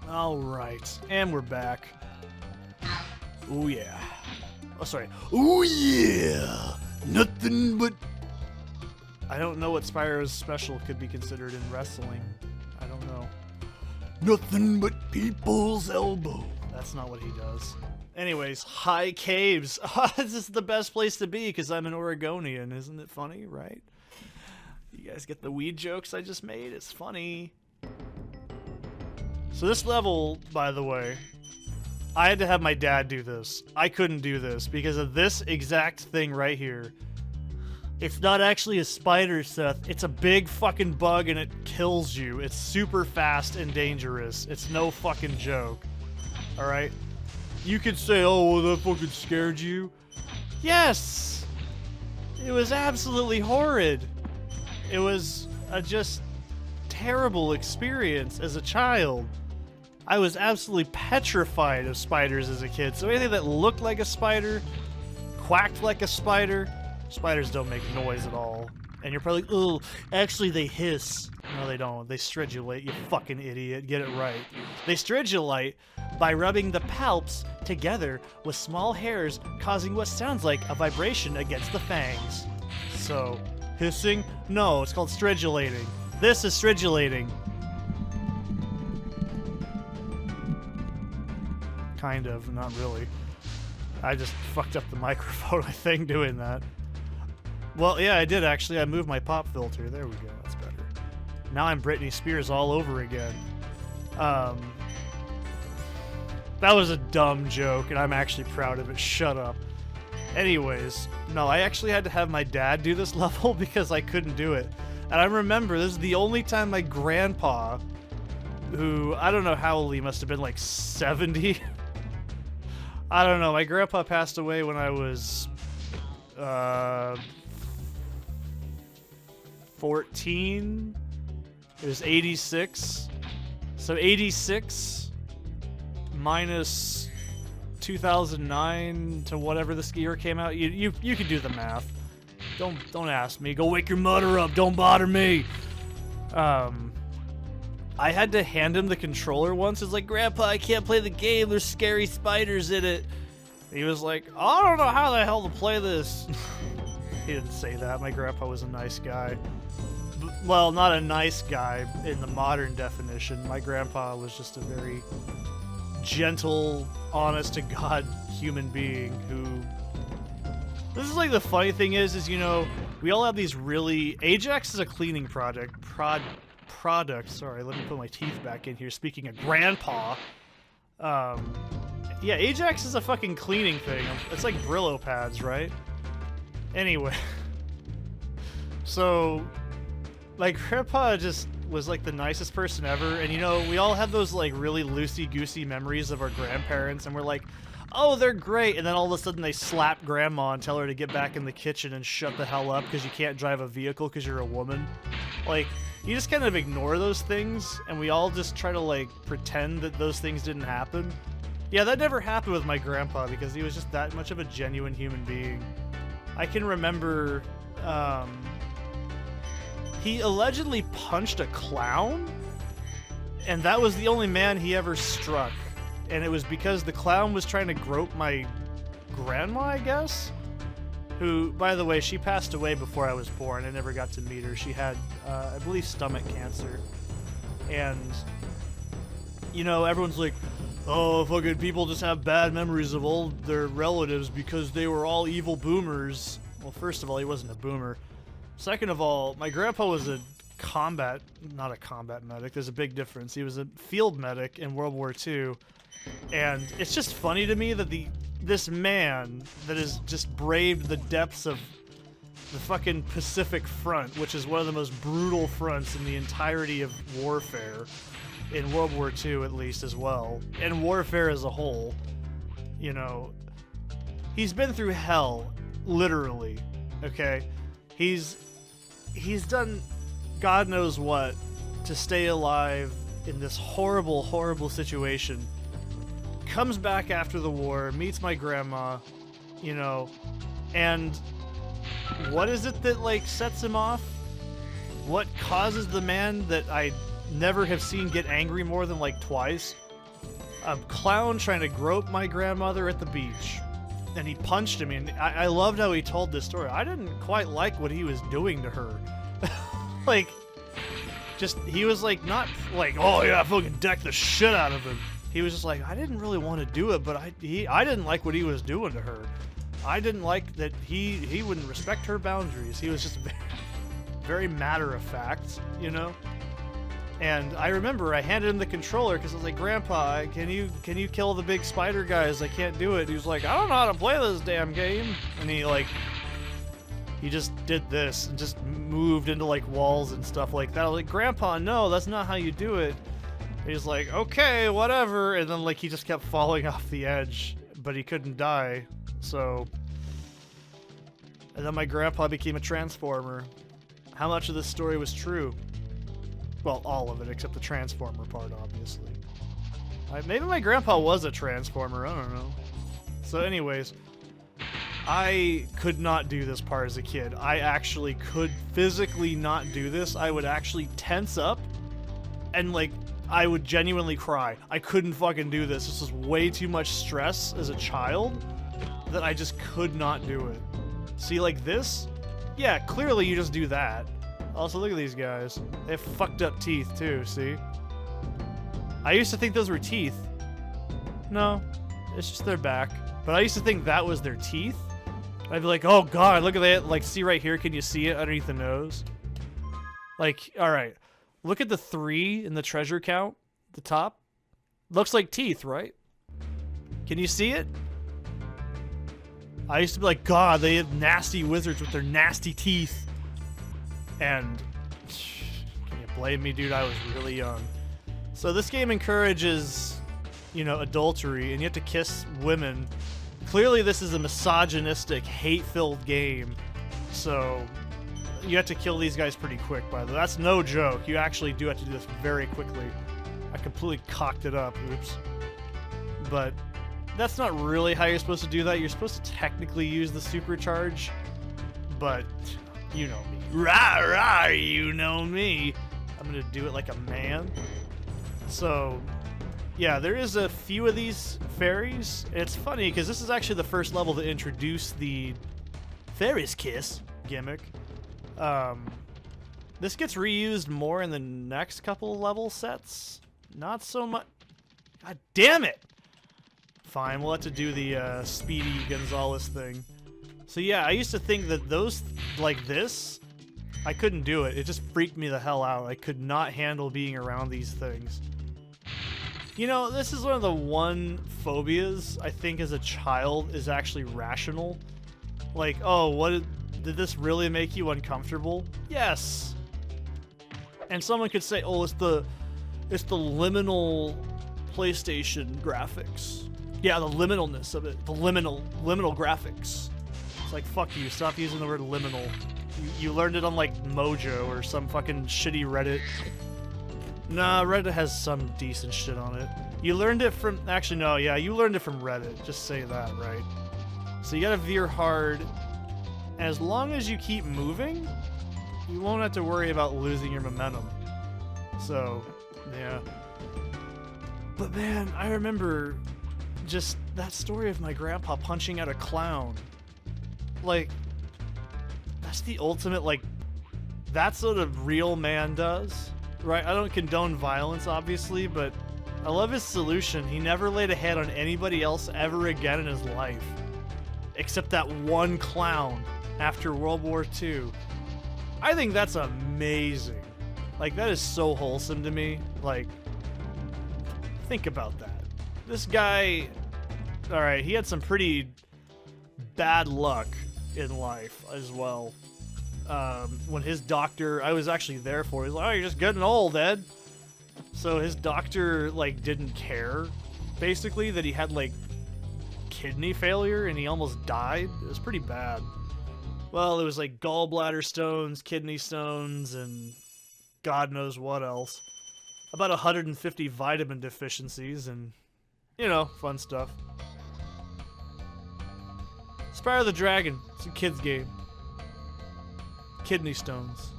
Alright, and we're back. Ooh yeah. Oh, sorry. Ooh yeah! Nothing but... I don't know what Spyro's special could be considered in wrestling. I don't know. Nothing but people's elbow. That's not what he does. Anyways, high caves. This is the best place to be because I'm an Oregonian. Isn't it funny, right? You guys get the weed jokes I just made? It's funny. So this level, by the way, I had to have my dad do this. I couldn't do this because of this exact thing right here. It's not actually a spider, Seth. It's a big fucking bug and it kills you. It's super fast and dangerous. It's no fucking joke. Alright? You could say, oh, well, that fucking scared you. Yes! It was absolutely horrid. It was a just terrible experience as a child. I was absolutely petrified of spiders as a kid. So anything that looked like a spider, quacked like a spider, spiders don't make noise at all. And you're probably like, oh, actually they hiss. No, they don't. They stridulate, you fucking idiot. Get it right. They stridulate by rubbing the palps together with small hairs, causing what sounds like a vibration against the fangs. So, hissing? No, it's called stridulating. This is stridulating. Kind of, not really. I just fucked up the microphone, I think, doing that. Well, yeah, I did actually. I moved my pop filter. There we go. That's better. Now I'm Britney Spears all over again. That was a dumb joke, and I'm actually proud of it. Shut up. Anyways, no, I actually had to have my dad do this level because I couldn't do it. And I remember this is the only time my grandpa, who, I don't know how old he must have been, like 70. I don't know. My grandpa passed away when I was 14. It was 86. So 86 minus 2009 to whatever this year came out. You could do the math. Don't ask me. Go wake your mother up. Don't bother me. I had to hand him the controller once. It's like, Grandpa, I can't play the game. There's scary spiders in it. He was like, I don't know how the hell to play this. He didn't say that. My grandpa was a nice guy. Well, not a nice guy in the modern definition. My grandpa was just a very gentle, honest-to-God human being who... This is like the funny thing is, you know, we all have these really... Ajax is a cleaning product. Sorry, let me put my teeth back in here. Speaking of grandpa, yeah, Ajax is a fucking cleaning thing. It's like Brillo pads, right? Anyway, so my grandpa just was like the nicest person ever, and you know, we all have those like really loosey-goosey memories of our grandparents, and we're like, oh, they're great, and then all of a sudden they slap grandma and tell her to get back in the kitchen and shut the hell up because you can't drive a vehicle because you're a woman. Like, you just kind of ignore those things, and we all just try to, like, pretend that those things didn't happen. Yeah, that never happened with my grandpa, because he was just that much of a genuine human being. I can remember, he allegedly punched a clown, and that was the only man he ever struck. And it was because the clown was trying to grope my grandma, I guess? Who, by the way, she passed away before I was born. I never got to meet her. She had, I believe, stomach cancer. And, you know, everyone's like, oh, fucking people just have bad memories of all their relatives because they were all evil boomers. Well, first of all, he wasn't a boomer. Second of all, my grandpa was a not a combat medic. There's a big difference. He was a field medic in World War II. And it's just funny to me that this man that has just braved the depths of the fucking Pacific Front, which is one of the most brutal fronts in the entirety of warfare, in World War II at least as well, and warfare as a whole, you know, he's been through hell, literally, okay? He's done God knows what to stay alive in this horrible, horrible situation. Comes back after the war, meets my grandma, you know, and what is it that, like, sets him off? What causes the man that I never have seen get angry more than, like, twice? a clown trying to grope my grandmother at the beach. And he punched him, and I loved how he told this story. I didn't quite like what he was doing to her. Like, just, he was like, not like, oh yeah, fucking deck the shit out of him. He was just like, I didn't really want to do it, but I didn't like what he was doing to her. I didn't like that he wouldn't respect her boundaries. He was just very, very matter of fact, you know? And I remember I handed him the controller because I was like, Grandpa, can you kill the big spider guys? I can't do it. He was like, I don't know how to play this damn game. And he just did this and just moved into like walls and stuff like that. I was like, Grandpa, no, that's not how you do it. And he's like, okay, whatever. And then like he just kept falling off the edge, but he couldn't die. So, and then my grandpa became a transformer. How much of this story was true? Well, all of it, except the transformer part, obviously. Maybe my grandpa was a transformer, I don't know. So anyways, I could not do this part as a kid. I actually could physically not do this. I would actually tense up, and like, I would genuinely cry. I couldn't fucking do this. This was way too much stress as a child that I just could not do it. See, like this? Yeah, clearly you just do that. Also, look at these guys. They have fucked up teeth, too, see? I used to think those were teeth. No, it's just their back. But I used to think that was their teeth. I'd be like, oh god, look at that. Like, see right here? Can you see it underneath the nose? Like, alright. Look at the 3 in the treasure count. The top. Looks like teeth, right? Can you see it? I used to be like, god, they have nasty wizards with their nasty teeth. And can you blame me, dude? I was really young. So this game encourages, you know, adultery, and you have to kiss women. Clearly this is a misogynistic, hate-filled game. So you have to kill these guys pretty quick, by the way. That's no joke. You actually do have to do this very quickly. I completely cocked it up. Oops. But that's not really how you're supposed to do that. You're supposed to technically use the supercharge, but you know me. Rah, rah, you know me. I'm gonna do it like a man. So, yeah, there is a few of these fairies. It's funny, because this is actually the first level to introduce the fairy's kiss gimmick. This gets reused more in the next couple level sets. Not so much. God damn it! Fine, we'll have to do the Speedy Gonzalez thing. So yeah, I used to think that those, like this, I couldn't do it. It just freaked me the hell out. I could not handle being around these things. You know, this is one of the one phobias I think as a child is actually rational. Like, oh, did this really make you uncomfortable? Yes. And someone could say, oh, it's the liminal PlayStation graphics. Yeah, the liminalness of it. The liminal graphics. It's like, fuck you, stop using the word liminal. You learned it on, like, Mojo or some fucking shitty Reddit. Nah, Reddit has some decent shit on it. You learned it from... Actually, no, yeah, you learned it from Reddit. Just say that, right? So you gotta veer hard. As long as you keep moving, you won't have to worry about losing your momentum. So, yeah. But man, I remember just that story of my grandpa punching out a clown. Like, that's the ultimate, like, that's what a real man does, right? I don't condone violence, obviously, but I love his solution. He never laid a hand on anybody else ever again in his life. Except that one clown after World War II. I think that's amazing. Like, that is so wholesome to me. Like, think about that. This guy, alright, he had some pretty bad luck in life as well. When his doctor, I was actually there for, he's like, oh, you're just getting old, Ed. So his doctor, like, didn't care, basically, that he had, like, kidney failure and he almost died. It was pretty bad. Well, it was like gallbladder stones, kidney stones, and God knows what else. About 150 vitamin deficiencies and, you know, fun stuff. Spyro the Dragon. It's a kid's game. Kidney stones.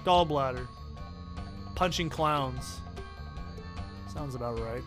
Gallbladder. Punching clowns. Sounds about right.